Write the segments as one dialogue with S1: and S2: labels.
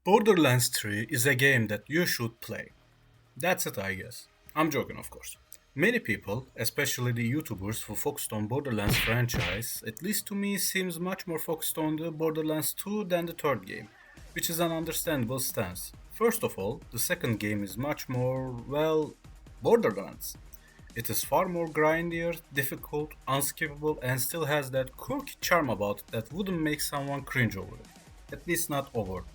S1: Borderlands 3 is a game that you should play. That's it, I guess. I'm joking, of course. Many people, especially the YouTubers who focused on Borderlands franchise, at least to me, seems much more focused on the Borderlands 2 than the third game, which is an understandable stance. First of all, the second game is much more, well, Borderlands. It is far more grindier, difficult, unskippable, and still has that quirky charm about it that wouldn't make someone cringe over it. At least not overtly.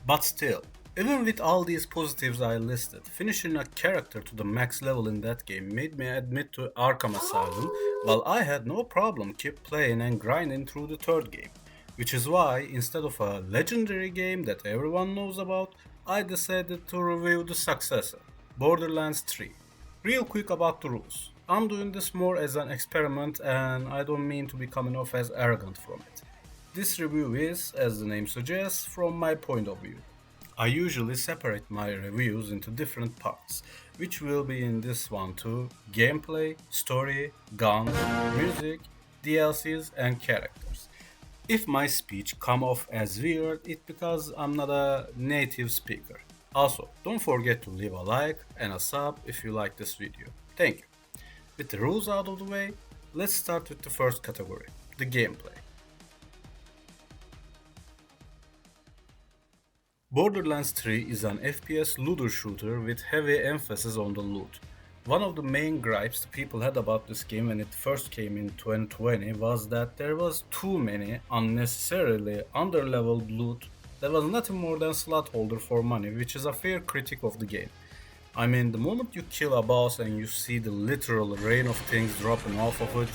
S1: But still, even with all these positives I listed, finishing a character to the max level in that game made me admit to Arkham Asylum, while I had no problem keep playing and grinding through the third game. Which is why, instead of a legendary game that everyone knows about, I decided to review the successor, Borderlands 3. Real quick about the rules. I'm doing this more as an experiment and I don't mean to be coming off as arrogant from it. This review is, as the name suggests, from my point of view. I usually separate my reviews into different parts, which will be in this one too: gameplay, story, guns, music, DLCs and characters. If my speech come off as weird, it's because I'm not a native speaker. Also, don't forget to leave a like and a sub if you like this video. Thank you. With the rules out of the way, let's start with the first category, the gameplay. Borderlands 3 is an FPS looter shooter with heavy emphasis on the loot. One of the main gripes the people had about this game when it first came in 2020 was that there was too many unnecessarily underleveled loot that was nothing more than slot holder for money, which is a fair critique of the game. I mean, the moment you kill a boss and you see the literal rain of things dropping off of it,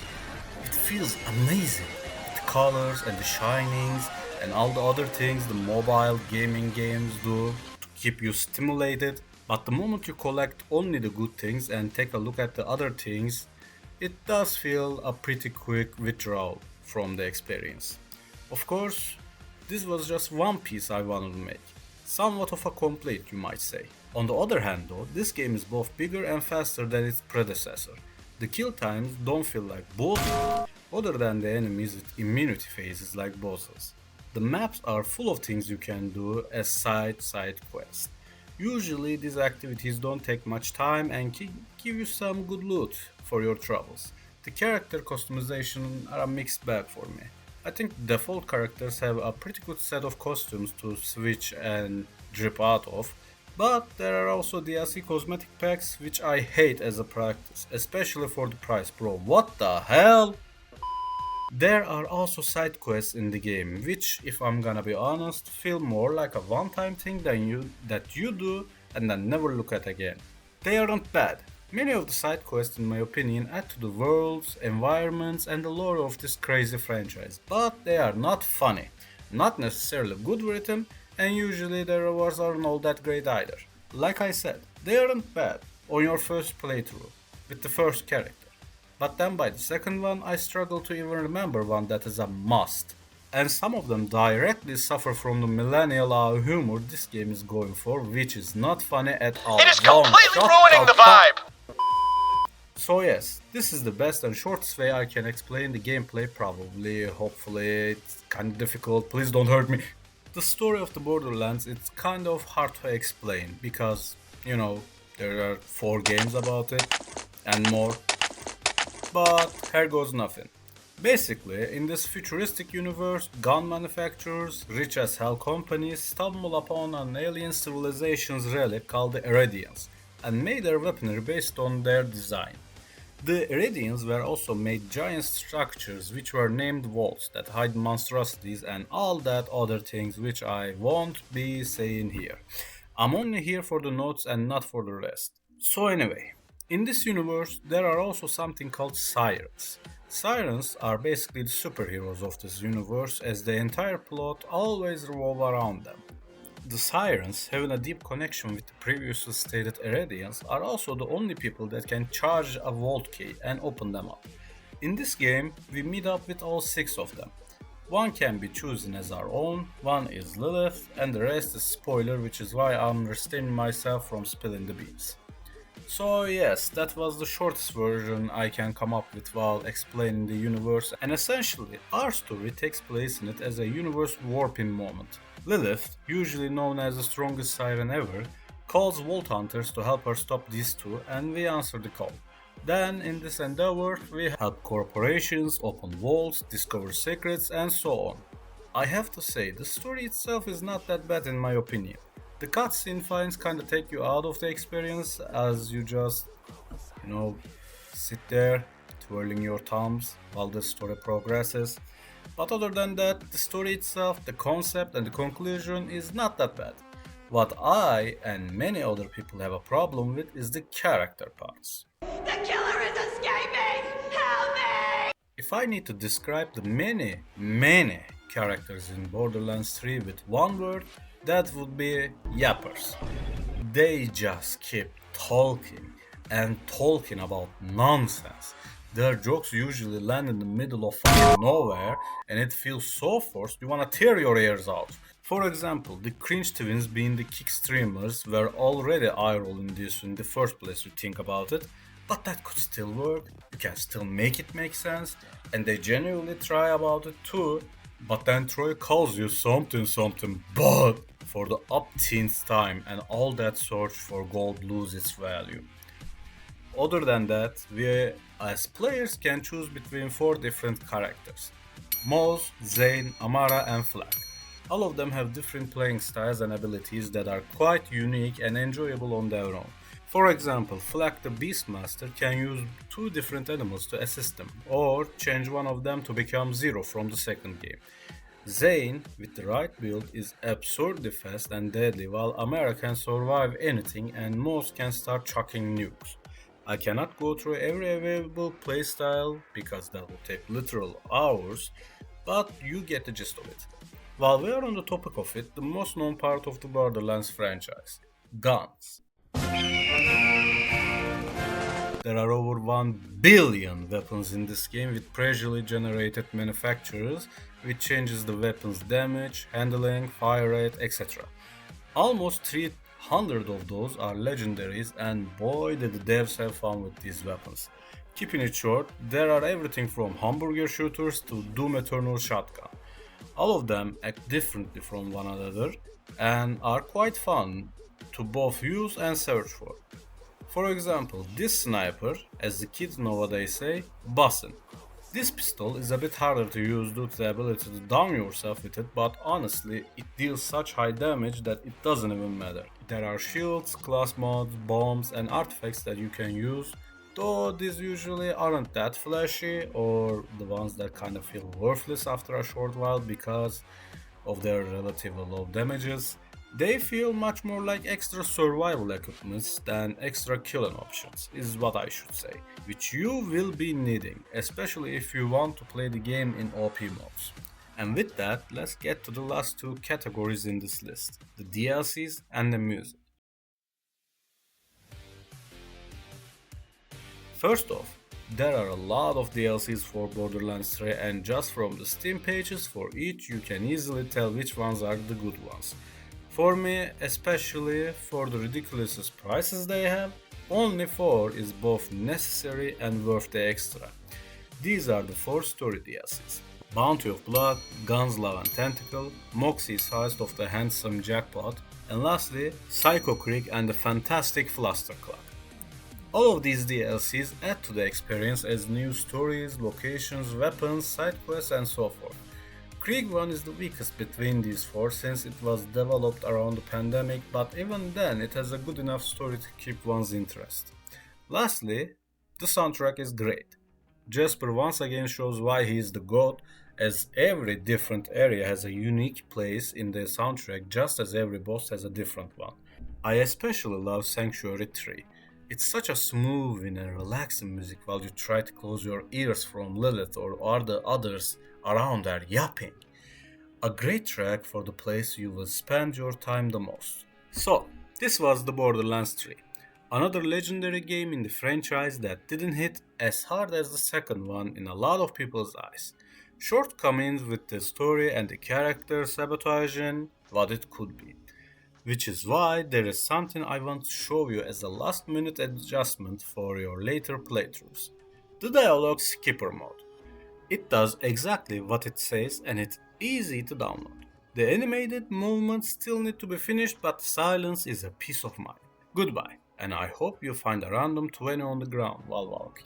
S1: it feels amazing. The colors and the shinings and all the other things the mobile gaming games do to keep you stimulated. But the moment you collect only the good things and take a look at the other things, it does feel a pretty quick withdrawal from the experience. Of course, this was just one piece I wanted to make. Somewhat of a complaint, you might say. On the other hand though, this game is both bigger and faster than its predecessor. The kill times don't feel like bullshit, other than the enemies with immunity phases like bosses. The maps are full of things you can do as side quests. Usually these activities don't take much time and can give you some good loot for your troubles. The character customization are a mixed bag for me. I think default characters have a pretty good set of costumes to switch and drip out of, but there are also DLC cosmetic packs which I hate as a practice, especially for the price, bro. What the hell? There are also side quests in the game, which, if I'm gonna be honest, feel more like a one-time thing that you do and then never look at again. They aren't bad. Many of the side quests, in my opinion, add to the worlds, environments, and the lore of this crazy franchise, but they are not funny, not necessarily good written, and usually the rewards aren't all that great either. Like I said, they aren't bad on your first playthrough with the first character. But then by the second one, I struggle to even remember one that is a must. And some of them directly suffer from the millennial humor this game is going for, which is not funny at all.
S2: It is completely ruining the vibe!
S1: So yes, this is the best and shortest way I can explain the gameplay probably. Hopefully it's kinda difficult, please don't hurt me. The story of the Borderlands, it's kind of hard to explain because, there are 4 games about it and more. But here goes nothing. Basically, in this futuristic universe, gun manufacturers, rich as hell companies stumble upon an alien civilization's relic called the Iridians and made their weaponry based on their design. The Iridians were also made giant structures which were named vaults that hide monstrosities and all that other things which I won't be saying here. I'm only here for the notes and not for the rest. So anyway, in this universe, there are also something called sirens. Sirens are basically the superheroes of this universe as the entire plot always revolves around them. The sirens, having a deep connection with the previously stated Iridians, are also the only people that can charge a vault key and open them up. In this game, we meet up with all 6 of them. One can be chosen as our own, one is Lilith, and the rest is spoiler, which is why I'm restraining myself from spilling the beans. So yes, that was the shortest version I can come up with while explaining the universe, and essentially our story takes place in it as a universe warping moment. Lilith, usually known as the strongest siren ever, calls Vault Hunters to help her stop these two, and we answer the call. Then, in this endeavor, we help corporations open vaults, discover secrets, and so on. I have to say, the story itself is not that bad in my opinion. The cutscene finds kinda take you out of the experience as you just, you know, sit there twirling your thumbs while the story progresses. But other than that, the story itself, the concept, and the conclusion is not that bad. What I and many other people have a problem with is the character parts.
S2: The killer is escaping! Help me!
S1: If I need to describe the many characters in Borderlands 3 with one word, that would be yappers. They just keep talking and talking about nonsense. Their jokes usually land in the middle of fucking nowhere and it feels so forced you wanna tear your ears out. For example, the cringe twins being the kick streamers were already eye-rolling this in the first place you think about it, but that could still work, you can still make it make sense, and they genuinely try about it too, but then Troy calls you something but for the upteenth time and all that search for gold lose its value. Other than that, we as players can choose between 4 different characters: Moz, Zane, Amara and Flag. All of them have different playing styles and abilities that are quite unique and enjoyable on their own. For example, Flag the Beastmaster can use 2 different animals to assist them, or change one of them to become Zero from the second game. Zane, with the right build, is absurdly fast and deadly, while Amara can survive anything and Moz can start chucking nukes. I cannot go through every available playstyle because that will take literal hours, but you get the gist of it. While we are on the topic of it, the most known part of the Borderlands franchise: guns. There are over 1 billion weapons in this game with procedurally generated manufacturers, which changes the weapon's damage, handling, fire rate, etc. Almost 300 of those are legendaries, and boy did the devs have fun with these weapons. Keeping it short, there are everything from hamburger shooters to Doom Eternal shotgun. All of them act differently from one another and are quite fun to both use and search for. For example, this sniper, as the kids nowadays say, bussin'. This pistol is a bit harder to use due to the ability to down yourself with it, but honestly, it deals such high damage that it doesn't even matter. There are shields, class mods, bombs, and artifacts that you can use, though these usually aren't that flashy, or the ones that kind of feel worthless after a short while because of their relatively low damages. They feel much more like extra survival equipments than extra killing options, is what I should say, which you will be needing, especially if you want to play the game in OP modes. And with that, let's get to the last 2 categories in this list: the DLCs and the music. First off, there are a lot of DLCs for Borderlands 3, and just from the Steam pages for each you can easily tell which ones are the good ones. For me, especially for the ridiculous prices they have, only 4 is both necessary and worth the extra. These are the 4 story DLCs: Bounty of Blood, Guns, Love and Tentacle, Moxie's Heist of the Handsome Jackpot, and lastly, Psycho Creek and the Fantastic Fluster Club. All of these DLCs add to the experience as new stories, locations, weapons, side quests and so forth. Krieg 1 is the weakest between these 4 since it was developed around the pandemic, but even then it has a good enough story to keep one's interest. Lastly, the soundtrack is great. Jasper once again shows why he is the GOAT, as every different area has a unique place in the soundtrack just as every boss has a different one. I especially love Sanctuary 3. It's such a smooth and relaxing music while you try to close your ears from Lilith or all the others around there yapping. A great track for the place you will spend your time the most. So, this was the Borderlands 3. Another legendary game in the franchise that didn't hit as hard as the second one in a lot of people's eyes. Shortcomings with the story and the character sabotaging what it could be. Which is why there is something I want to show you as a last minute adjustment for your later playthroughs. The dialog skipper mode. It does exactly what it says and it's easy to download. The animated movements still need to be finished, but silence is a peace of mind. Goodbye, and I hope you find a random 20 on the ground while walking.